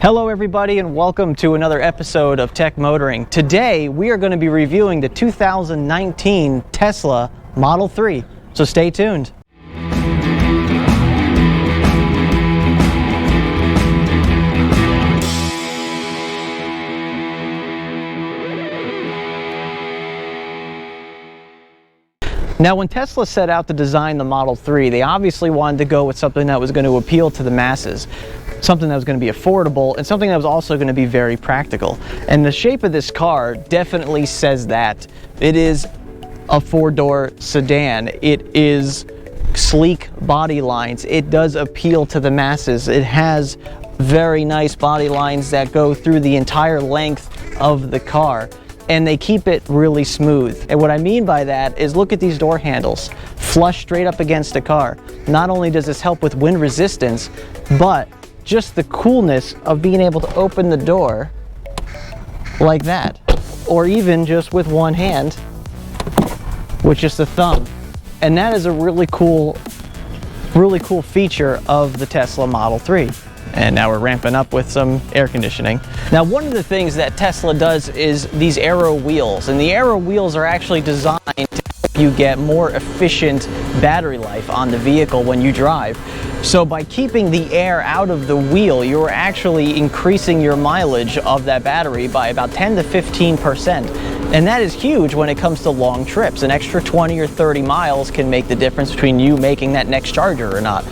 Hello everybody and welcome to another episode of Tech Motoring. Today we are going to be reviewing the 2019 Tesla Model 3, so stay tuned. Now, when Tesla set out to design the Model 3, they obviously wanted to go with something that was going to appeal to the masses, something that was going to be affordable, and something that was also going to be very practical. And the shape of this car definitely says that. It is a four-door sedan. It is sleek body lines. It does appeal to the masses. It has very nice body lines that go through the entire length of the car, and they keep it really smooth. And what I mean by that is, look at these door handles, flush straight up against the car. Not only does this help with wind resistance, but just the coolness of being able to open the door like that, or even just with one hand with just the thumb. And that is a really cool feature of the Tesla Model 3. And now we're ramping up with some air conditioning. Now, one of the things that Tesla does is these aero wheels, and the aero wheels are actually designed to help you get more efficient battery life on the vehicle when you drive. So by keeping the air out of the wheel, you're actually increasing your mileage of that battery by about 10 to 15%. And that is huge when it comes to long trips. An extra 20 or 30 miles can make the difference between you making that next charger or not.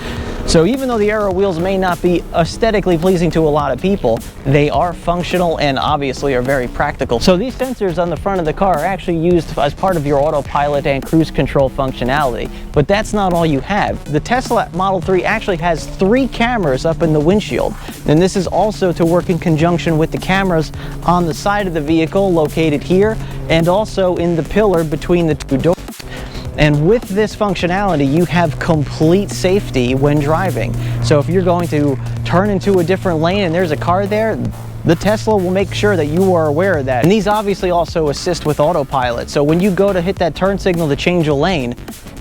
So even though the aero wheels may not be aesthetically pleasing to a lot of people, they are functional and obviously are very practical. So these sensors on the front of the car are actually used as part of your autopilot and cruise control functionality. But that's not all you have. The Tesla Model 3 actually has 3 cameras up in the windshield. And this is also to work in conjunction with the cameras on the side of the vehicle located here and also in the pillar between the two doors. And with this functionality, you have complete safety when driving. So if you're going to turn into a different lane and there's a car there, the Tesla will make sure that you are aware of that. And these obviously also assist with autopilot. So when you go to hit that turn signal to change a lane,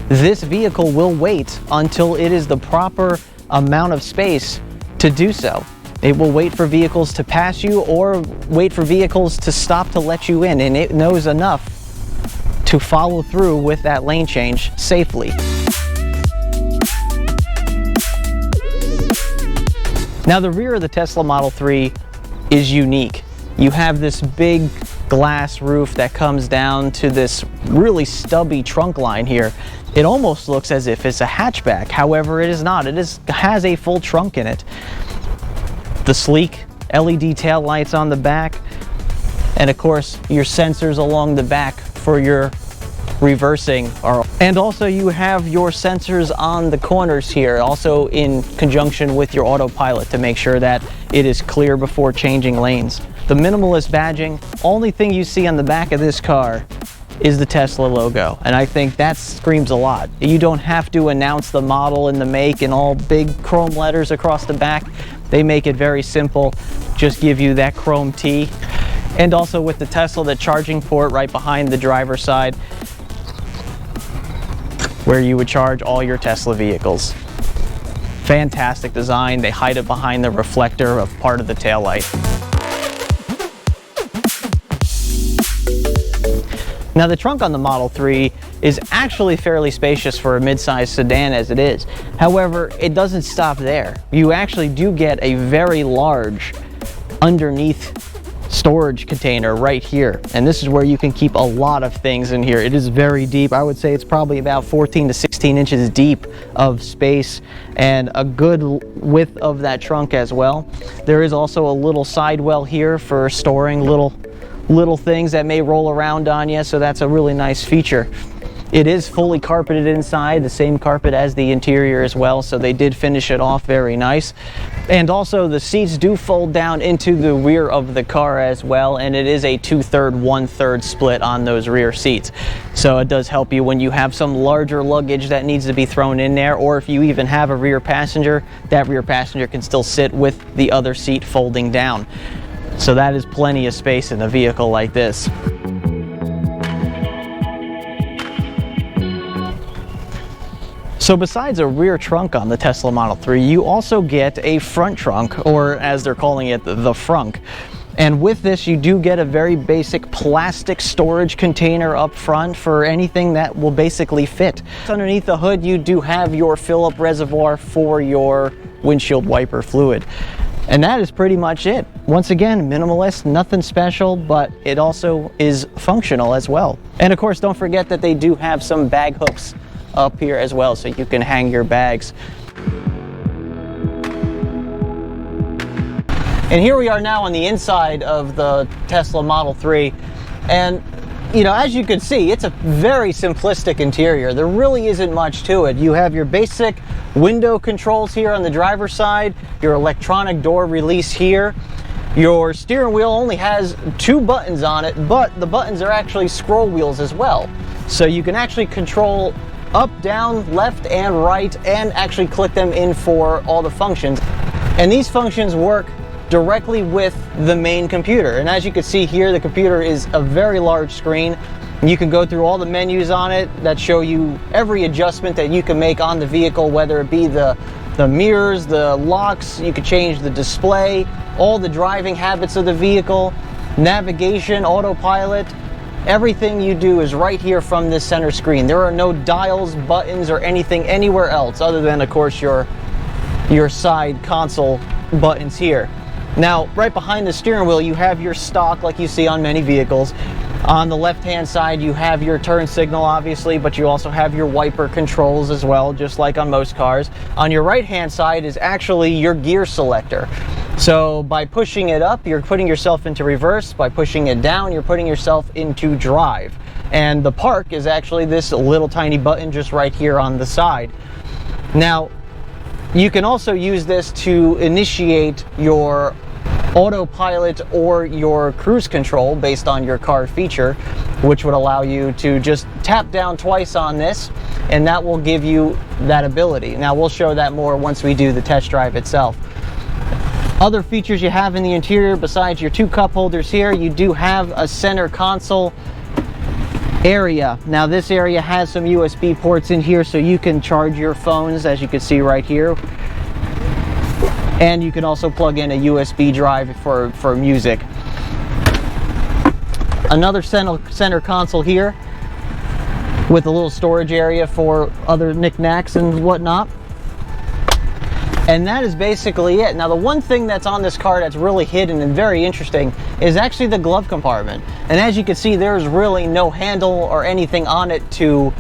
this vehicle will wait until it is the proper amount of space to do so. It will wait for vehicles to pass you or wait for vehicles to stop to let you in, and it knows enough to follow through with that lane change safely. Now, the rear of the Tesla Model 3 is unique. You have this big glass roof that comes down to this really stubby trunk line here. It almost looks as if it's a hatchback. However, it is not. It has a full trunk in it. The sleek LED tail lights on the back, and of course your sensors along the back for your reversing and also you have your sensors on the corners here, also in conjunction with your autopilot to make sure that it is clear before changing lanes. The minimalist badging, only thing you see on the back of this car is the Tesla logo, and I think that screams a lot. You don't have to announce the model and the make in all big chrome letters across the back. They make it very simple, just give you that chrome T. And also with the Tesla, the charging port right behind the driver's side, where you would charge all your Tesla vehicles. Fantastic design. They hide it behind the reflector of part of the taillight. Now, the trunk on the Model 3 is actually fairly spacious for a mid-sized sedan as it is. However, it doesn't stop there. You actually do get a very large underneath storage container right here, and this is where you can keep a lot of things in here. It is very deep. I would say it's probably about 14 to 16 inches deep of space and a good width of that trunk as well. There is also a little sidewell here for storing little things that may roll around on you, so that's a really nice feature. It is fully carpeted inside, the same carpet as the interior as well, so they did finish it off very nice. And also the seats do fold down into the rear of the car as well, and it is a 2/3, 1/3 split on those rear seats. So it does help you when you have some larger luggage that needs to be thrown in there, or if you even have a rear passenger, that rear passenger can still sit with the other seat folding down. So that is plenty of space in a vehicle like this. So besides a rear trunk on the Tesla Model 3, you also get a front trunk, or as they're calling it, the Frunk. And with this, you do get a very basic plastic storage container up front for anything that will basically fit. Underneath the hood, you do have your fill-up reservoir for your windshield wiper fluid. And that is pretty much it. Once again, minimalist, nothing special, but it also is functional as well. And of course, don't forget that they do have some bag hooks up here as well, so you can hang your bags. And here we are now on the inside of the Tesla Model 3. And, you know, as you can see, it's a very simplistic interior. There really isn't much to it. You have your basic window controls here on the driver's side, your electronic door release here. Your steering wheel only has 2 buttons on it, but the buttons are actually scroll wheels as well. So you can actually control up, down, left, and right, and actually click them in for all the functions. And these functions work directly with the main computer. And as you can see here, the computer is a very large screen. You can go through all the menus on it that show you every adjustment that you can make on the vehicle, whether it be the mirrors, the locks, you could change the display, all the driving habits of the vehicle, navigation, autopilot. Everything you do is right here from this center screen. There are no dials, buttons, or anything anywhere else other than, of course, your side console buttons here. Now, right behind the steering wheel, you have your stock like you see on many vehicles. On the left-hand side, you have your turn signal, obviously, but you also have your wiper controls as well, just like on most cars. On your right-hand side is actually your gear selector. So by pushing it up, you're putting yourself into reverse. By pushing it down, you're putting yourself into drive. And the park is actually this little tiny button just right here on the side. Now, you can also use this to initiate your autopilot or your cruise control based on your car feature, which would allow you to just tap down twice on this, and that will give you that ability. Now, we'll show that more once we do the test drive itself. Other features you have in the interior, besides your 2 cup holders here, you do have a center console area. Now, this area has some USB ports in here, so you can charge your phones, as you can see right here. And you can also plug in a USB drive for music. Another center console here with a little storage area for other knickknacks and whatnot. And that is basically it. Now, the one thing that's on this car that's really hidden and very interesting is actually the glove compartment. And as you can see, there's really no handle or anything on it to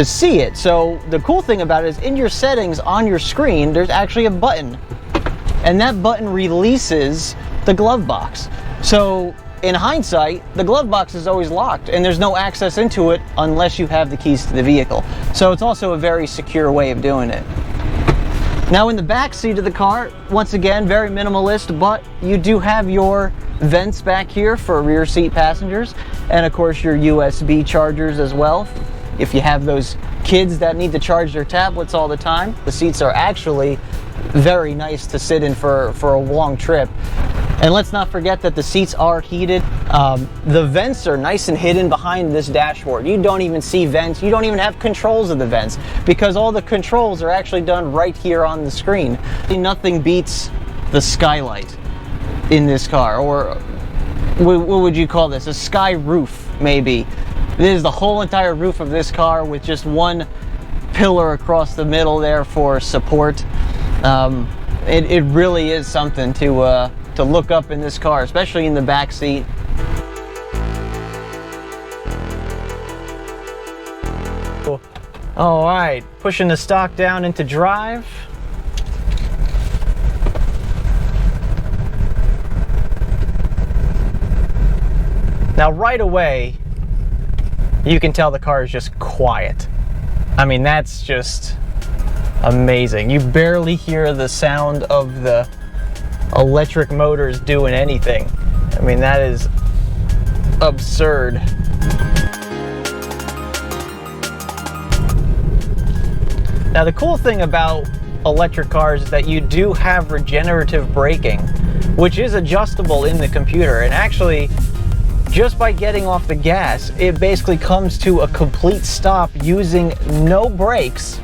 see it. So the cool thing about it is in your settings on your screen, there's actually a button. And that button releases the glove box. So in hindsight, the glove box is always locked and there's no access into it unless you have the keys to the vehicle. So it's also a very secure way of doing it. Now, in the back seat of the car, once again, very minimalist, but you do have your vents back here for rear seat passengers, and of course your USB chargers as well, if you have those kids that need to charge their tablets all the time. The seats are actually very nice to sit in for a long trip. And let's not forget that the seats are heated. The vents are nice and hidden behind this dashboard. You don't even see vents. You don't even have controls of the vents because all the controls are actually done right here on the screen. Nothing beats the skylight in this car, or what would you call this? A sky roof, maybe. This is the whole entire roof of this car with just one pillar across the middle there for support. It really is something to look up in this car, especially in the back seat. All right, pushing the stock down into drive. Now, right away, you can tell the car is just quiet. I mean, that's just amazing. You barely hear the sound of the electric motors doing anything. I mean, that is absurd. Now, the cool thing about electric cars is that you do have regenerative braking, which is adjustable in the computer. And actually, just by getting off the gas, it basically comes to a complete stop using no brakes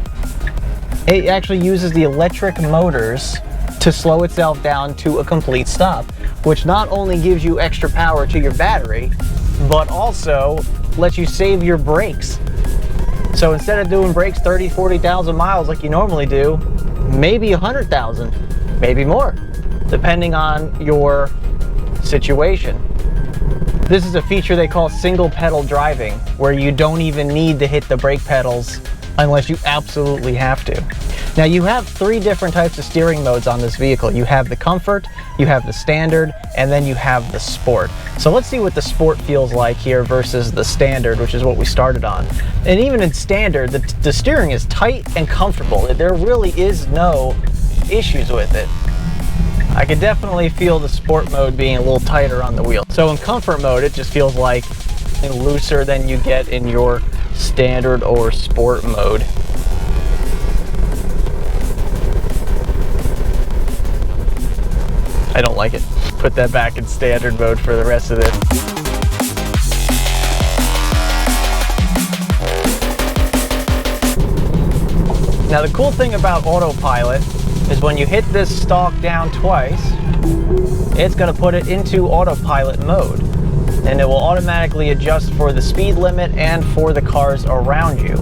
It actually uses the electric motors to slow itself down to a complete stop, which not only gives you extra power to your battery, but also lets you save your brakes. So instead of doing brakes 30, 40,000 miles like you normally do, maybe 100,000, maybe more, depending on your situation. This is a feature they call single pedal driving, where you don't even need to hit the brake pedals unless you absolutely have to. Now you have 3 different types of steering modes on this vehicle. You have the Comfort, you have the Standard, and then you have the Sport. So let's see what the Sport feels like here versus the Standard, which is what we started on. And even in Standard, the steering is tight and comfortable. There really is no issues with it. I can definitely feel the Sport mode being a little tighter on the wheel. So in Comfort mode, it just feels like looser than you get in your Standard or Sport mode. I don't like it. Put that back in Standard mode for the rest of this. Now the cool thing about Autopilot is when you hit this stalk down twice, it's going to put it into Autopilot mode, and it will automatically adjust for the speed limit and for the cars around you.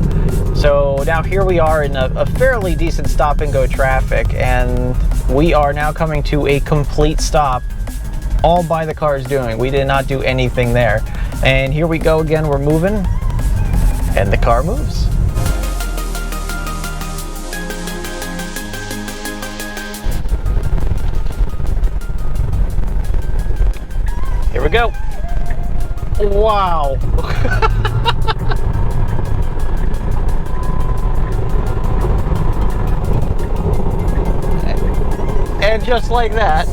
So now here we are in a fairly decent stop and go traffic, and we are now coming to a complete stop, all by the cars doing. We did not do anything there. And here we go again, we're moving, and the car moves. Here we go. Wow. And just like that,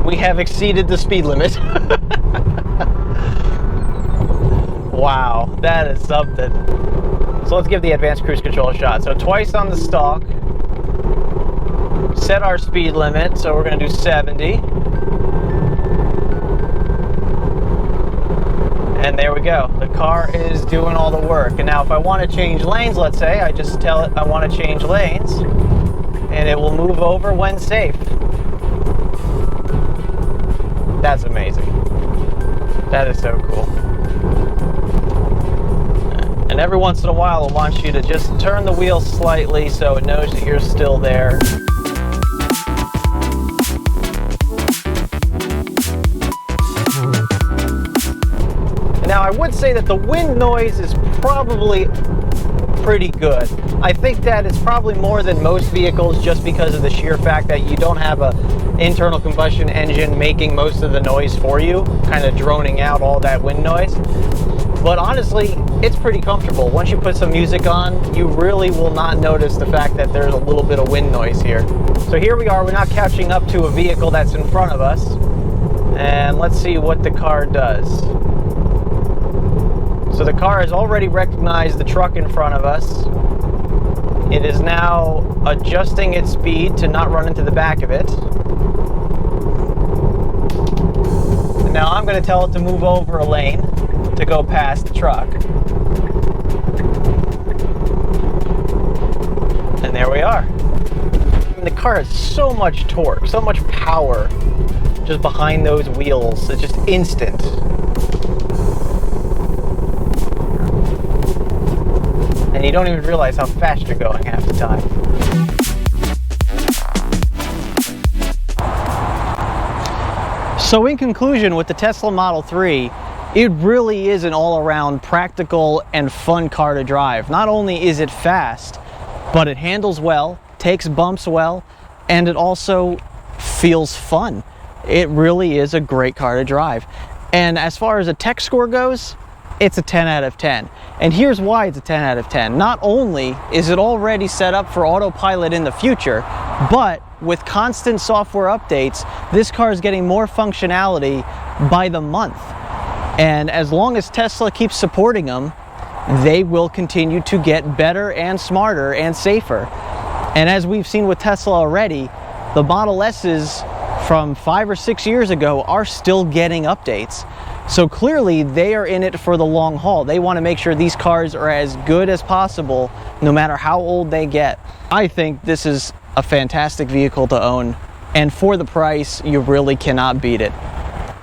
we have exceeded the speed limit. Wow, that is something. So let's give the advanced cruise control a shot. So twice on the stalk. Set our speed limit, so we're going to do 70. And there we go. The car is doing all the work. And now if I want to change lanes, let's say, I just tell it I want to change lanes, and it will move over when safe. That's amazing. That is so cool. And every once in a while it wants you to just turn the wheel slightly so it knows that you're still there. Now I would say that the wind noise is probably pretty good. I think that it's probably more than most vehicles just because of the sheer fact that you don't have an internal combustion engine making most of the noise for you, kind of droning out all that wind noise. But honestly, it's pretty comfortable. Once you put some music on, you really will not notice the fact that there's a little bit of wind noise here. So here we are, we're not catching up to a vehicle that's in front of us. And let's see what the car does. So the car has already recognized the truck in front of us. It is now adjusting its speed to not run into the back of it. And now I'm going to tell it to move over a lane to go past the truck. And there we are. And the car has so much torque, so much power just behind those wheels. It's just instant. And you don't even realize how fast you're going half the time. So in conclusion, with the Tesla Model 3, it really is an all-around practical and fun car to drive. Not only is it fast, but it handles well, takes bumps well, and it also feels fun. It really is a great car to drive. And as far as a tech score goes, it's a 10 out of 10. And here's why it's a 10 out of 10. Not only is it already set up for autopilot in the future, but with constant software updates, this car is getting more functionality by the month. And as long as Tesla keeps supporting them, they will continue to get better and smarter and safer. And as we've seen with Tesla already, the Model S's from 5 or 6 years ago are still getting updates. So clearly they are in it for the long haul. They want to make sure these cars are as good as possible no matter how old they get. I think this is a fantastic vehicle to own, and for the price, you really cannot beat it.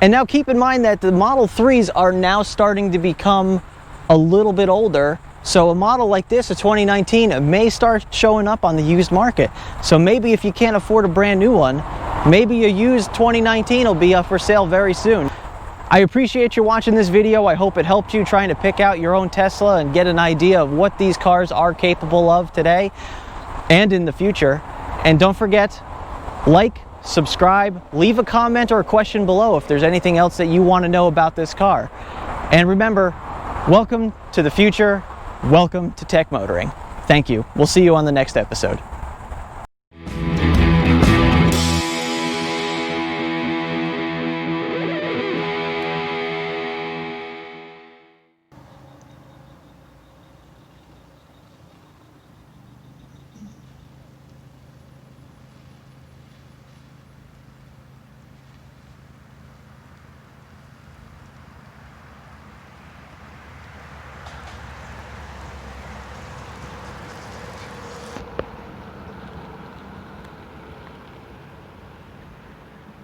And now keep in mind that the Model 3s are now starting to become a little bit older. So a model like this, a 2019, may start showing up on the used market. So maybe if you can't afford a brand new one, maybe a used 2019 will be up for sale very soon. I appreciate you watching this video. I hope it helped you trying to pick out your own Tesla and get an idea of what these cars are capable of today and in the future. And don't forget, like, subscribe, leave a comment or a question below if there's anything else that you want to know about this car. And remember, welcome to the future. Welcome to Tech Motoring. Thank you. We'll see you on the next episode.